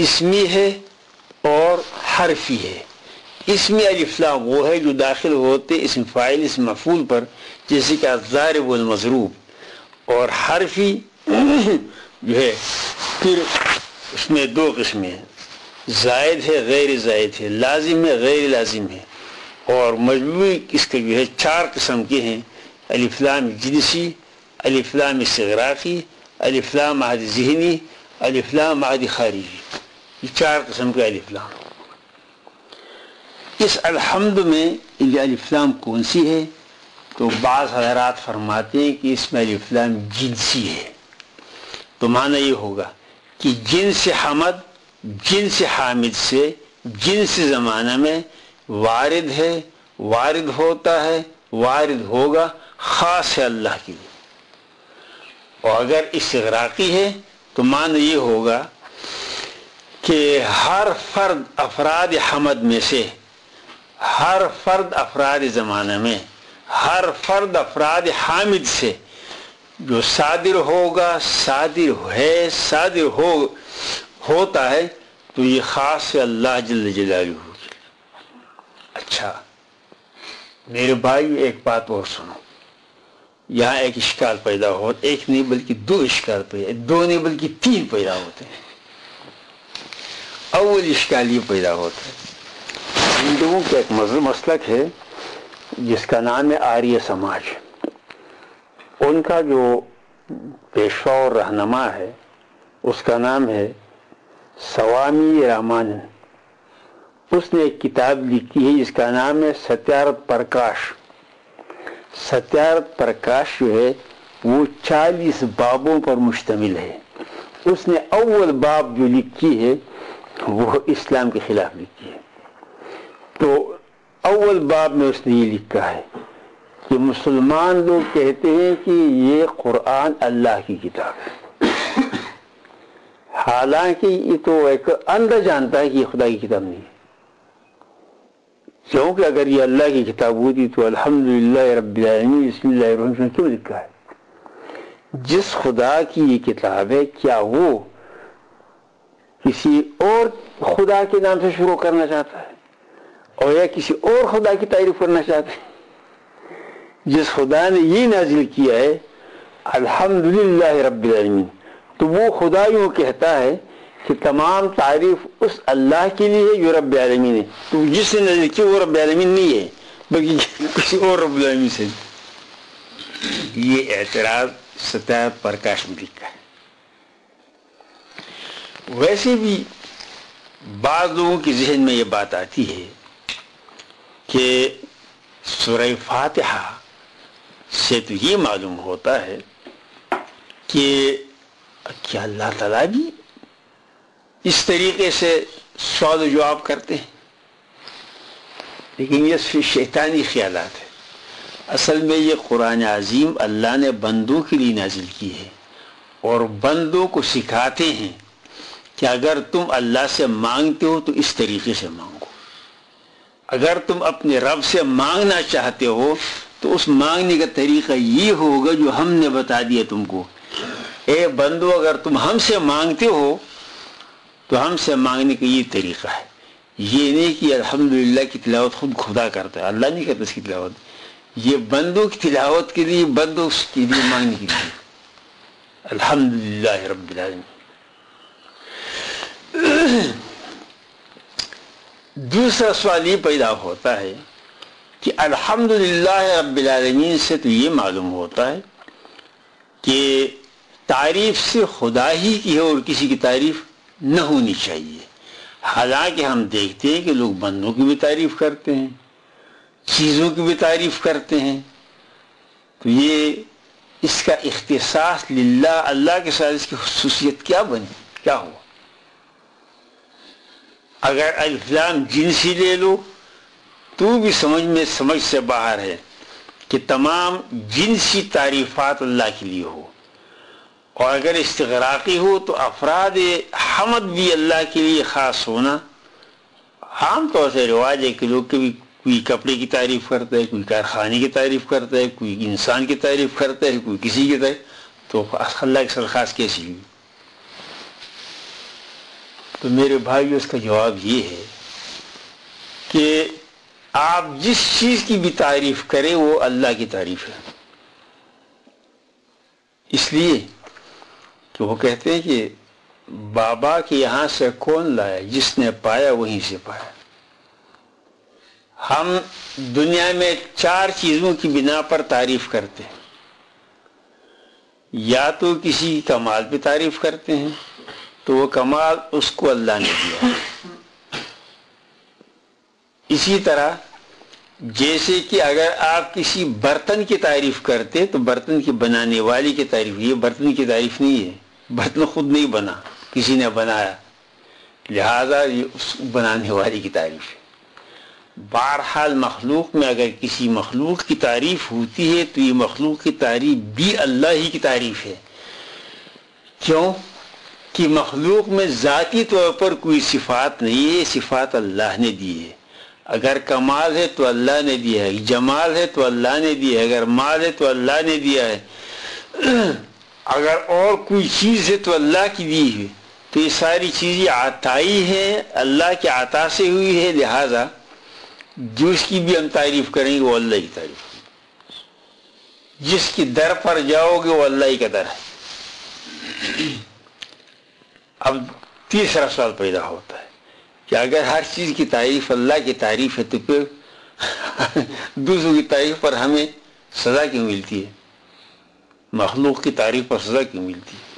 اسمی ہے اور حرفی ہے. اسمی الف لام وہ ہے جو داخل ہوتے اسم فاعل اسم مفعول پر، جیسے کہ الضارب والمضروب. اور حرفی جو ہے پھر اس میں دو قسمیں ہیں، زائد ہے غیر زائد ہے، لازم ہے غیر لازم ہے. اور مجموعی اس کے جو ہے چار قسم کے ہیں، الف لام جنسی، الف لام استغراقی، الف لام عہد ذہنی، الف لام عہد خارجی. یہ چار قسم کے الف لام. اس الحمد میں یہ الف لام کون سی ہے؟ تو بعض حضرات فرماتے ہیں کہ اس میں الف لام جنسی ہے. تو معنی یہ ہوگا کہ جنس حمد، جنس حامد سے جنس زمانہ میں وارد ہے، وارد ہوتا ہے، وارد ہوگا، خاص ہے اللہ کے لیے. اور اگر استغراقی ہے تو معنی یہ ہوگا کہ ہر فرد افراد حمد میں سے، ہر فرد افراد زمانہ میں، ہر فرد افراد حامد سے جو صادر ہوگا، صادر ہے، صادر ہوتا ہے، تو یہ خاص ہے اللہ جل جلالہ. اچھا میرے بھائی ایک بات اور سنو، یہاں ایک اشکال پیدا ہو، ایک نہیں بلکہ دو اشکال پیدا، دو نہیں بلکہ تین پیدا ہوتے ہیں. اول اشکال یہ پیدا ہوتا ہے، ہندوؤں کا ایک مسلک ہے جس کا نام ہے آریہ سماج. ان کا جو پیشوا اور رہنما ہے اس کا نام ہے سوامی رامانن. اس نے ایک کتاب لکھی ہے جس کا نام ہے ستیارتھ پرکاش. ستیارتھ پرکاش جو ہے وہ 40 بابوں پر مشتمل ہے. اس نے اول باب جو لکھی ہے وہ اسلام کے خلاف لکھی ہے. تو اول باب میں اس نے یہ لکھا ہے کہ مسلمان لوگ کہتے ہیں کہ یہ قرآن اللہ کی کتاب ہے، حالانکہ یہ تو ایک اندھا جانتا ہے کہ یہ خدا کی کتاب نہیں ہے. کیونکہ اگر یہ اللہ کی کتاب ہوتی تو الحمدللہ رب العالمین بسم اللہ الرحمن الرحیم کیوں لکھا ہے؟ جس خدا کی یہ کتاب ہے کیا وہ کسی اور خدا کے نام سے شروع کرنا چاہتا ہے اور یا کسی اور خدا کی تعریف کرنا چاہتا ہے؟ جس خدا نے یہ نازل کیا ہے الحمدللہ رب العالمین، تو وہ خدا یوں کہتا ہے کہ تمام تعریف اس اللہ کے لیے ہے جو رب العالمین ہے. تو جس نے نازل کیا وہ رب العالمین نہیں ہے بلکہ کسی اور رب العالمین سے. یہ اعتراض ستیارتھ پرکاش میں لکھا ہے. ویسے بھی بعض لوگوں کے ذہن میں یہ بات آتی ہے کہ سورہ فاتحہ سے تو یہ معلوم ہوتا ہے کہ کیا اللہ تعالیٰ بھی اس طریقے سے سوال و جواب کرتے ہیں؟ لیکن یہ شیطانی خیالات ہے. اصل میں یہ قرآن عظیم اللہ نے بندوں کے لیے نازل کی ہے اور بندوں کو سکھاتے ہیں کہ اگر تم اللہ سے مانگتے ہو تو اس طریقے سے مانگو. اگر تم اپنے رب سے مانگنا چاہتے ہو تو اس مانگنے کا طریقہ یہ ہوگا جو ہم نے بتا دیا تم کو. اے بندو اگر تم ہم سے مانگتے ہو تو ہم سے مانگنے کا یہ طریقہ ہے. یہ نہیں کہ الحمدللہ کی تلاوت خود خدا کرتا ہے، اللہ نہیں کرتا اس کی تلاوت. یہ بندوں کی تلاوت کے لیے، بندوں کے لیے مانگنے کے لیے. الحمدللہ رب العالمین. دوسرا سوال یہ پیدا ہوتا ہے کہ الحمدللہ رب العالمین سے تو یہ معلوم ہوتا ہے کہ تعریف سے خدا ہی کی ہے اور کسی کی تعریف نہ ہونی چاہیے. حالانکہ ہم دیکھتے ہیں کہ لوگ بندوں کی بھی تعریف کرتے ہیں، چیزوں کی بھی تعریف کرتے ہیں. تو یہ اس کا اختصاص للہ، اللہ کے ساتھ اس کی خصوصیت کیا بنی، کیا ہوا؟ اگر الف لام جنسی لے لو تو بھی سمجھ سے باہر ہے کہ تمام جنسی تعریفات اللہ کے لیے ہو. اور اگر استغراقی ہو تو افراد حمد بھی اللہ کے لیے خاص ہونا. عام طور سے رواج ہے کہ لوگ کبھی کوئی کپڑے کی تعریف کرتا ہے، کوئی کارخانے کی تعریف کرتا ہے، کوئی انسان کی تعریف کرتا ہے، کوئی کسی کی تعریف. تو اللہ کے ساتھ خاص کیسی ہوئی؟ تو میرے بھائی اس کا جواب یہ ہے کہ آپ جس چیز کی بھی تعریف کریں وہ اللہ کی تعریف ہے. اس لیے کہ وہ کہتے ہیں کہ بابا کے یہاں سے کون لایا؟ جس نے پایا وہیں سے پایا. ہم دنیا میں 4 چیزوں کی بنا پر تعریف کرتے ہیں. یا تو کسی کمال پہ تعریف کرتے ہیں تو وہ کمال اس کو اللہ نے دیا. اسی طرح جیسے کہ اگر آپ کسی برتن کی تعریف کرتے تو برتن کی بنانے والی کی تعریف. یہ برتن کی تعریف نہیں ہے، برتن خود نہیں بنا، کسی نے بنایا، لہذا یہ اس بنانے والی کی تعریف ہے. بہرحال مخلوق میں اگر کسی مخلوق کی تعریف ہوتی ہے تو یہ مخلوق کی تعریف بھی اللہ ہی کی تعریف ہے. کیوں کہ مخلوق میں ذاتی طور پر کوئی صفات نہیں ہے، صفات اللہ نے دی ہے. اگر کمال ہے تو اللہ نے دیا ہے، جمال ہے تو اللہ نے دیا ہے، اگر مال ہے تو اللہ نے دیا ہے، اگر اور کوئی چیز ہے تو اللہ کی دی ہے. تو یہ ساری چیزیں عطائی ہیں، اللہ کے عطا سے ہوئی ہے. لہذا جو اس کی بھی ہم تعریف کریں گے وہ اللہ کی تعریف ہے. جس کی در پر جاؤ گے وہ اللہ ہی کا در ہے. اب تیسرا سوال پیدا ہوتا ہے کہ اگر ہر چیز کی تعریف اللہ کی تعریف ہے تو پھر دوسروں کی تعریف پر ہمیں سزا کیوں ملتی ہے؟ مخلوق کی تعریف پر سزا کیوں ملتی ہے؟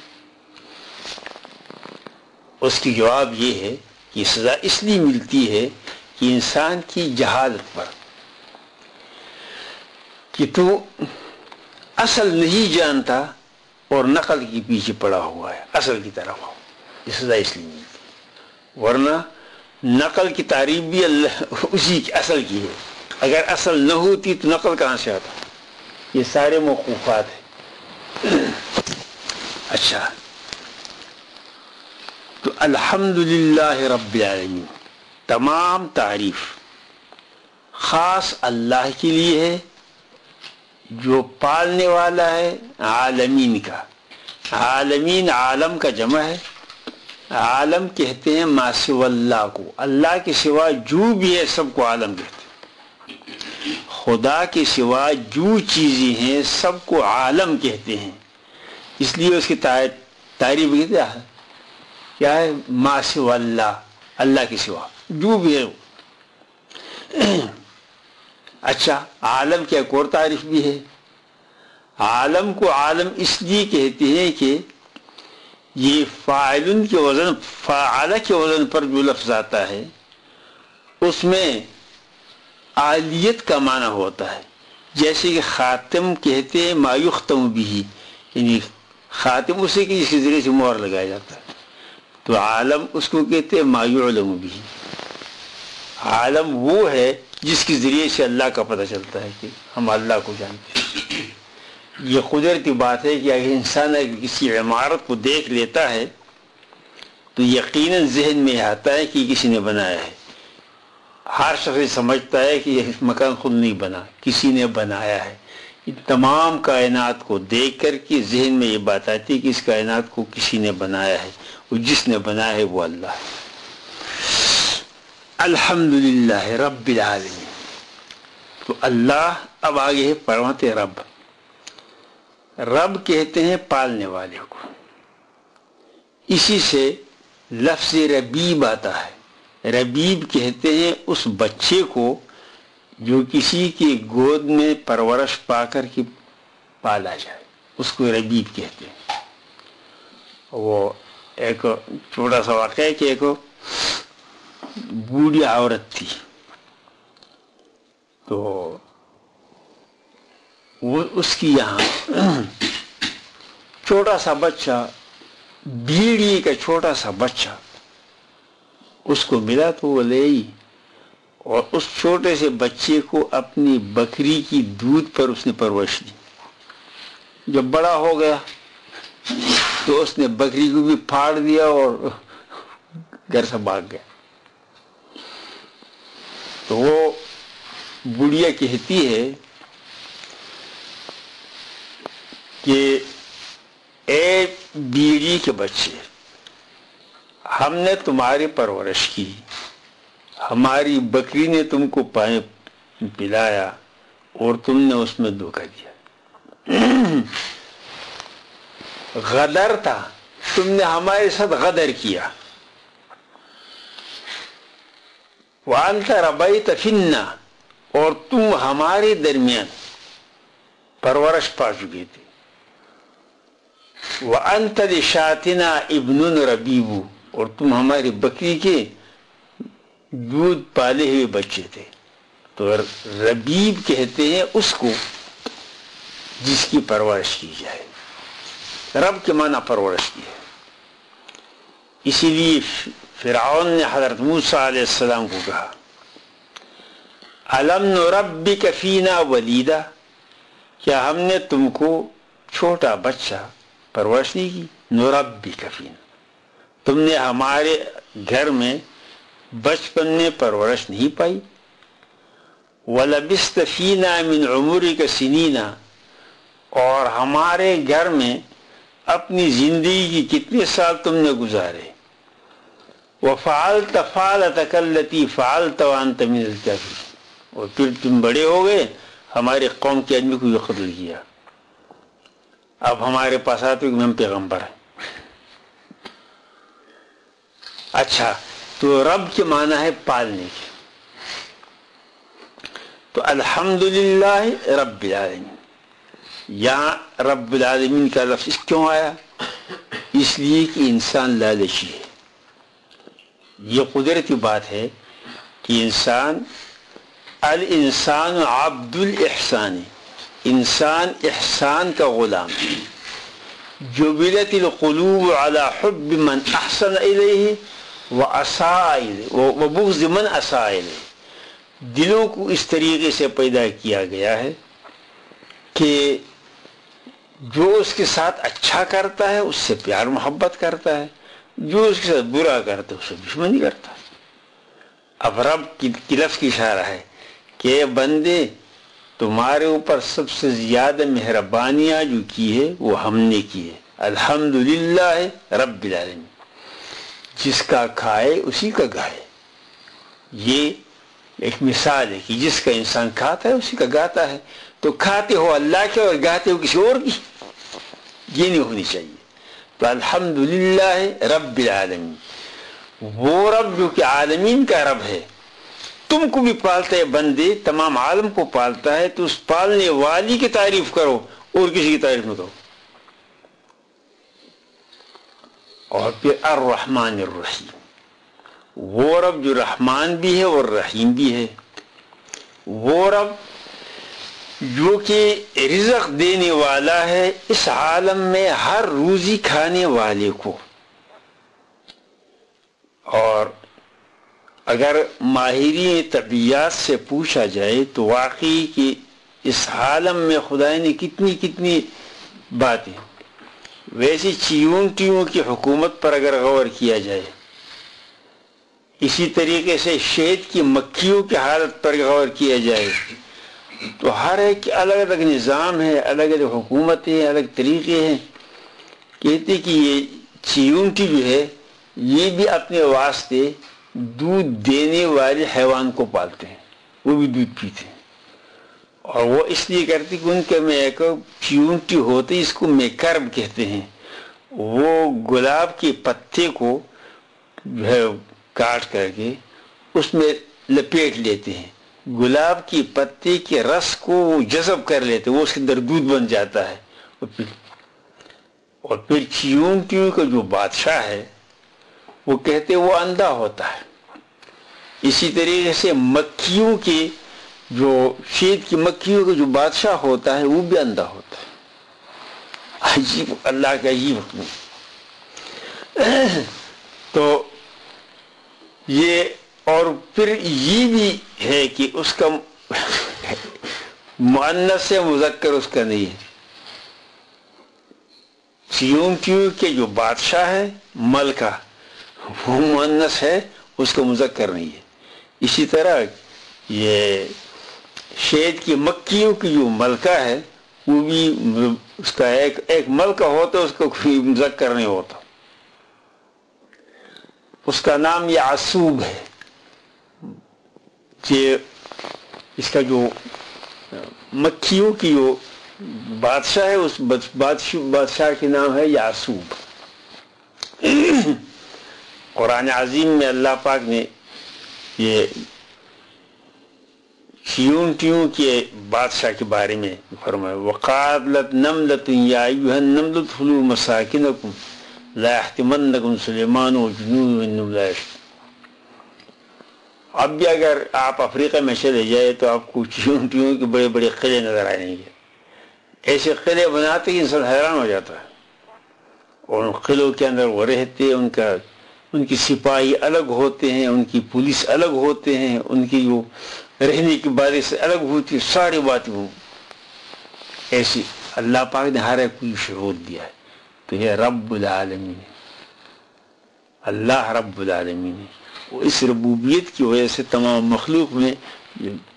اس کی جواب یہ ہے کہ سزا اس لیے ملتی ہے انسان کی جہالت پر کہ تو اصل نہیں جانتا اور نقل کے پیچھے پڑا ہوا ہے، اصل کی طرف آؤ، یہ سزا اس لیے ملتی، ورنہ نقل کی تعریف بھی اللہ اسی کی اصل کی ہے، اگر اصل نہ ہوتی تو نقل کہاں سے آتا؟ یہ سارے موقوفات ہیں۔ اچھا، تو الحمدللہ رب العالمین، تمام تعریف خاص اللہ کے لیے ہے جو پالنے والا ہے عالمین کا۔ عالمین عالم کا جمع ہے، عالم کہتے ہیں ما سوى اللہ کو، اللہ کے سوا جو بھی ہے سب کو عالم کہتے ہیں، خدا کے سوا جو چیزیں ہیں سب کو عالم کہتے ہیں، اس لیے اس کی تعریف کہتے ہیں کیا ہے؟ ما سوى اللہ، اللہ کے سوا جو بھی ہے۔ اچھا، عالم کی ایک اور تعریف بھی ہے، عالم کو عالم اس لیے کہتے ہیں کہ یہ فاعل کے وزن، فاعل کے وزن پر جو لفظ آتا ہے اس میں عالیت کا معنی ہوتا ہے، جیسے کہ خاتم کہتے ہیں ما یختم بھی، یعنی خاتم اسے کہ جس کے ذریعے سے مہر لگایا جاتا ہے، تو عالم اس کو کہتے ہیں ما یعلم بھی، عالم وہ ہے جس کے ذریعے سے اللہ کا پتہ چلتا ہے کہ ہم اللہ کو جانتے ہیں۔ یہ قدرتی بات ہے کہ اگر انسان اگر کسی عمارت کو دیکھ لیتا ہے تو یقیناً ذہن میں آتا ہے کہ کسی نے بنایا ہے، ہر شخص سمجھتا ہے کہ یہ مکان خود نہیں بنا، کسی نے بنایا ہے۔ تمام کائنات کو دیکھ کر کے ذہن میں یہ بات آتی ہے کہ اس کائنات کو کسی نے بنایا ہے، اور جس نے بنایا ہے وہ اللہ ہے۔ الحمدللہ رب العالمین، تو اللہ اب آگے ہے فرماتے رب، رب کہتے ہیں پالنے والے کو، اسی سے لفظ ربیب آتا ہے۔ ربیب کہتے ہیں اس بچے کو جو کسی کی گود میں پرورش پا کر کے پالا جائے، اس کو ربیب کہتے ہیں۔ وہ ایک چھوٹا سا واقعہ ہے کہ ایک بوڑھی عورت تھی، تو وہ اس کی یہاں چھوٹا سا بچہ، بھیڑی کا چھوٹا سا بچہ اس کو ملا تو وہ لے آئی، اور اس چھوٹے سے بچے کو اپنی بکری کی دودھ پر اس نے پرورش دی۔ جب بڑا ہو گیا تو اس نے بکری کو بھی پھاڑ دیا اور گھر سے بھاگ گیا۔ تو وہ بڑھیا کہتی ہے کہ اے بیڑی کے بچے، ہم نے تمہاری پرورش کی، ہماری بکری نے تم کو پانی پلایا اور تم نے اس میں دھوکہ دیا، غدر تھا، تم نے ہمارے ساتھ غدر کیا، وَأَنْتَ رَبَيْتَ فِينَّا، اور تم ہمارے درمیان پرورش پا چکے تھے، وَأَنْتَ لِشَاتِنَا ابْنٌ رَبِيبُ، اور تم ہماری بکری کے دودھ پالے ہوئے بچے تھے۔ تو ربیب کہتے ہیں اس کو جس کی پرورش کی جائے، رب کے معنی پرورش کی ہے۔ اسی لیے فرعون نے حضرت موسیٰ علیہ السلام کو کہا أَلَمْ نُرَبِّكَ فِينَا وَلِيدًا، کیا ہم نے تم کو چھوٹا بچہ پرورش نہیں کی؟ نُرَبِّكَ فِينَا، تم نے ہمارے گھر میں بچپن میں پرورش نہیں پائی؟ وَلَبِثْتَ فِينَا مِنْ عُمُرِكَ سِنِينَ، اور ہمارے گھر میں اپنی زندگی کی کتنے سال تم نے گزارے، وَفَعَلْتَ فَعْلَتَكَ الَّتِي فَعَلْتَ وَأَنْتَ مِنَ الْكَافِرِينَ، اور پھر تم بڑے ہو گئے، ہمارے قوم کے آدمی کو یہ قتل کیا، اب ہمارے پاس آتے کہ ہم پیغمبر ہیں۔ اچھا، تو رب کے معنی ہے پالنے کے، تو الحمدللہ رب العالمین، یہاں رب العالمین کا لفظ کیوں آیا؟ اس لیے کہ انسان لالچی ہے۔ یہ قدرتی بات ہے کہ الانسان عبد الاحسان، انسان احسان کا غلام ہے. جبلت القلوب على حب من احسن الیہ واساء الیہ وبغض من اساء الیہ. دلوں کو اس طریقے سے پیدا کیا گیا ہے کہ جو اس کے ساتھ اچھا کرتا ہے اس سے پیار محبت کرتا ہے، جو اس کے ساتھ برا کرتا ہے اس سے دشمنی کرتا ہے. اب رب کی لفظ کی اشارہ ہے کہ بندے تمہارے اوپر سب سے زیادہ مہربانیاں جو کی ہے وہ ہم نے کی ہے. الحمدللہ رب العالمین. جس کا کھائے اسی کا گائے. یہ ایک مثال ہے کہ جس کا انسان کھاتا ہے اسی کا گاتا ہے. تو کھاتے ہو اللہ کے اور گاتے ہو کسی اور کی، یہ نہیں ہونی چاہیے. تو الحمدللہ رب العالمین، وہ رب جو کہ عالمین کا رب ہے، تم کو بھی پالتا ہے بندے، تمام عالم کو پالتا ہے، تو اس پالنے والی کی تعریف کرو اور کسی کی تعریف نہ کرو. اور پھر الرحمن الرحیم، وہ رب جو رحمان بھی ہے اور رحیم بھی ہے. وہ رب جو کہ رزق دینے والا ہے اس عالم میں ہر روزی کھانے والے کو. اور اگر ماہرین طبیعیات سے پوچھا جائے تو واقعی کہ اس عالم میں خدا نے کتنی باتیں. ویسی چیونٹیوں کی حکومت پر اگر غور کیا جائے، اسی طریقے سے شہد کی مکھیوں کی حالت پر غور کیا جائے، تو ہر ایک الگ الگ نظام ہے، الگ الگ حکومتیں ہیں، الگ طریقے ہیں. کہتے کہ یہ چیونٹی جو ہے یہ بھی اپنے واسطے دودھ دینے والے حیوان کو پالتے ہیں، وہ بھی دودھ پیتے ہیں. اور وہ اس لیے کرتے کہ ان کے میں ایک چیونٹی ہوتی، اس کو میکرب کہتے ہیں. وہ گلاب کے پتے کو جو ہے کاٹ کر کے اس میں لپیٹ لیتے ہیں، گلاب کی پتے کے رس کو وہ جذب کر لیتے ہیں، وہ اس کے اندر دودھ بن جاتا ہے. اور پھر چیونٹیوں کا جو بادشاہ ہے وہ کہتے وہ اندھا ہوتا ہے. اسی طریقے سے مکھیوں کے جو شہد کی مکھیوں کا جو بادشاہ ہوتا ہے وہ بھی اندھا ہوتا ہے. عجیب، اللہ کا عجیب حکم. تو یہ، اور پھر یہ بھی ہے کہ اس کا مؤنث سے مذکر اس کا نہیں ہے. چیونٹیوں کے جو بادشاہ ہے ملکہ، وہ مؤنث ہے، اس کا مذکر نہیں ہے. اسی طرح یہ شہد کی مکھیوں کی جو ملکہ ہے وہ بھی اس کا ایک ملکہ ہوتا ہے، اس کا کوئی مذکر نہیں ہوتا. اس کا نام یہ عصوب ہے کہ اس کا جو مکھیوں کی جو بادشاہ ہے اس بادشاہ کے نام ہے یعصوب. قرآن عظیم میں اللہ پاک نے یہ چیونٹیوں کے بادشاہ کے بارے میں فرمایا، وقالت نملۃ یا ایھا النمل ادخلوا مساکنکم لا یحطمنکم سلیمان وجنودہ انہم لا یشعرون. اب بھی اگر آپ افریقہ میں چلے جائے تو آپ کو چیونٹیوں کے بڑے بڑے قلعے نظر آئیں گے. ایسے قلعے بناتے کہ انسان حیران ہو جاتا ہے. اور ان قلعوں کے اندر وہ رہتے، ان کی سپاہی الگ ہوتے ہیں، ان کی پولیس الگ ہوتے ہیں، ان کی جو رہنے کی باتیں سے الگ ہوتی، ساری باتیں ہوں ایسی. اللہ پاک نے ہر ایک کو شعور دیا ہے. تو یہ رب العالمین، اللہ رب العالمین ہے. اس ربوبیت کی وجہ سے تمام مخلوق میں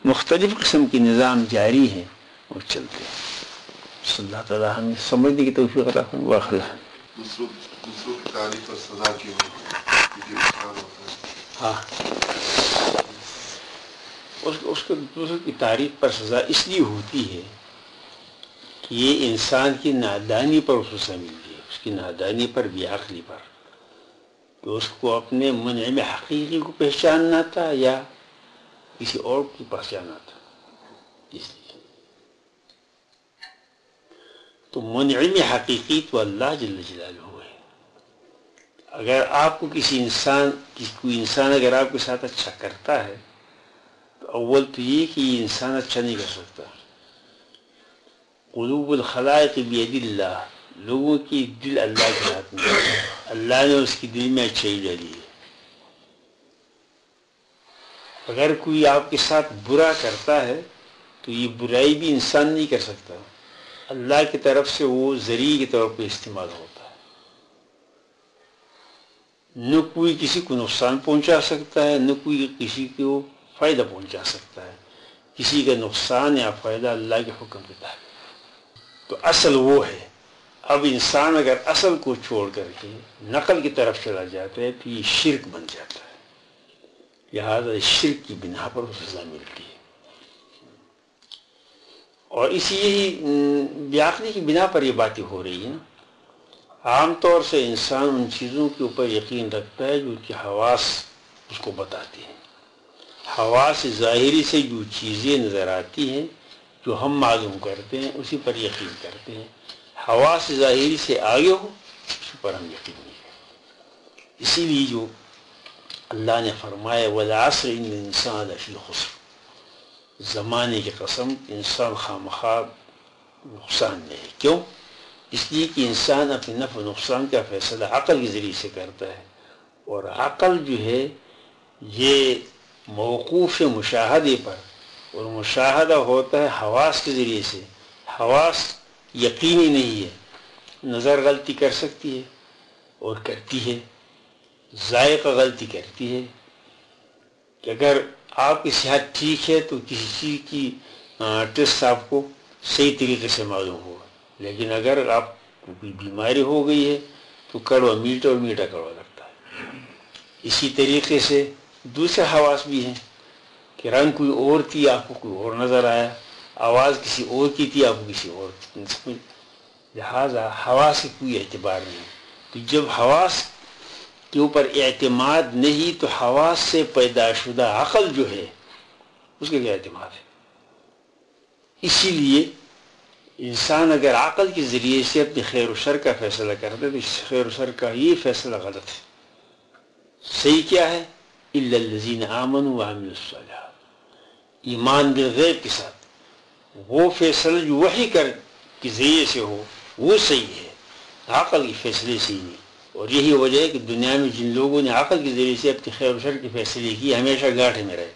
مختلف قسم کے نظام جاری ہیں اور چلتے ہیں. صلی اللہ تعالیٰ ہمیں سمجھنے کی توفیق عطا فرمائے. واخر دوسروں کی تعریف اور سزا کی ہاں، اس کو دوسروں کی تعریف پر سزا اس لیے ہوتی ہے کہ یہ انسان کی نادانی پر خصوصا ملتی ہے، اس کی نادانی پر، بے عقلی پر، کہ اس کو اپنے منعم حقیقی کو پہچاننا تھا یا کسی اور کی پہچاننا تھا. اس لیے تو منعم حقیقی تو اللہ جل جلالہ ہے. اگر آپ کو کوئی انسان اگر آپ کے ساتھ اچھا کرتا ہے اول تو یہ کہ یہ انسان اچھا نہیں کر سکتا. قلوب الخلائق بید اللہ، لوگوں کی دل اللہ کے ہاتھ میں ہے. اللہ نے اس کی دل میں اچھائی ڈالی ہے. اگر کوئی آپ کے ساتھ برا کرتا ہے تو یہ برائی بھی انسان نہیں کر سکتا، اللہ کی طرف سے وہ ذریعے کے طور پہ استعمال ہوتا ہے. نہ کوئی کسی کو نقصان پہنچا سکتا ہے، نہ کوئی کسی کو فائدہ پہنچا سکتا ہے. کسی کا نقصان یا فائدہ اللہ کے حکم کے تحت. تو اصل وہ ہے. اب انسان اگر اصل کو چھوڑ کر کے نقل کی طرف چلا جاتا ہے تو یہ شرک بن جاتا ہے. لہذا شرک کی بنا پر سزا ملتی ہے. اور اسی بیعقلی کی بنا پر یہ باتیں ہو رہی ہیں. عام طور سے انسان ان چیزوں کے اوپر یقین رکھتا ہے جو کہ حواس اس کو بتاتی ہیں. حواس ظاہری سے جو چیزیں نظر آتی ہیں، جو ہم معلوم کرتے ہیں، اسی پر یقین کرتے ہیں. حواس ظاہری سے آگے ہو اسی پر ہم یقین نہیں کرتے. اسی لیے جو اللہ نے فرمایا والعصر ان الانسان لفی خسر، زمانے کی قسم انسان خامخواہ نقصان میں ہے. کیوں؟ اس لیے کہ انسان اپنے نفع و نقصان کا فیصلہ عقل کے ذریعے سے کرتا ہے، اور عقل جو ہے یہ موقوف ہے مشاہدے پر، اور مشاہدہ ہوتا ہے حواس کے ذریعے سے. حواس یقینی نہیں ہے. نظر غلطی کر سکتی ہے اور کرتی ہے، ذائقہ غلطی کرتی ہے. کہ اگر آپ کی صحت ٹھیک ہے تو کسی چیز کی ٹیسٹ آپ کو صحیح طریقے سے معلوم ہوگا، لیکن اگر آپ کو کوئی بیماری ہو گئی ہے تو کڑوا میٹھا اور میٹھا کڑوا لگتا ہے. اسی طریقے سے دوسرے حواس بھی ہیں کہ رنگ کوئی اور تھی آپ کو کوئی اور نظر آیا، آواز کسی اور کی تھی آپ کو کسی اور. لہٰذا حواس سے کوئی اعتبار نہیں. تو جب حواس کے اوپر اعتماد نہیں تو حواس سے پیدا شدہ عقل جو ہے اس کا کیا اعتماد ہے؟ اسی لیے انسان اگر عقل کے ذریعے سے اپنے خیر و شر کا فیصلہ کرتا ہے تو اس خیر و شر کا یہ فیصلہ غلط ہے. صحیح کیا ہے؟ الا الذین آمنوا وعملوا الصالحات، ایمان بالغیب کے ساتھ وہ فیصلہ جو وحی کے ذریعے سے ہو وہ صحیح ہے، عقل کے فیصلے سے ہی نہیں. اور یہی وجہ ہے کہ دنیا میں جن لوگوں نے عقل کے ذریعے سے اپنے خیر و شر کے فیصلے کی ہمیشہ گاٹھے میں رہے.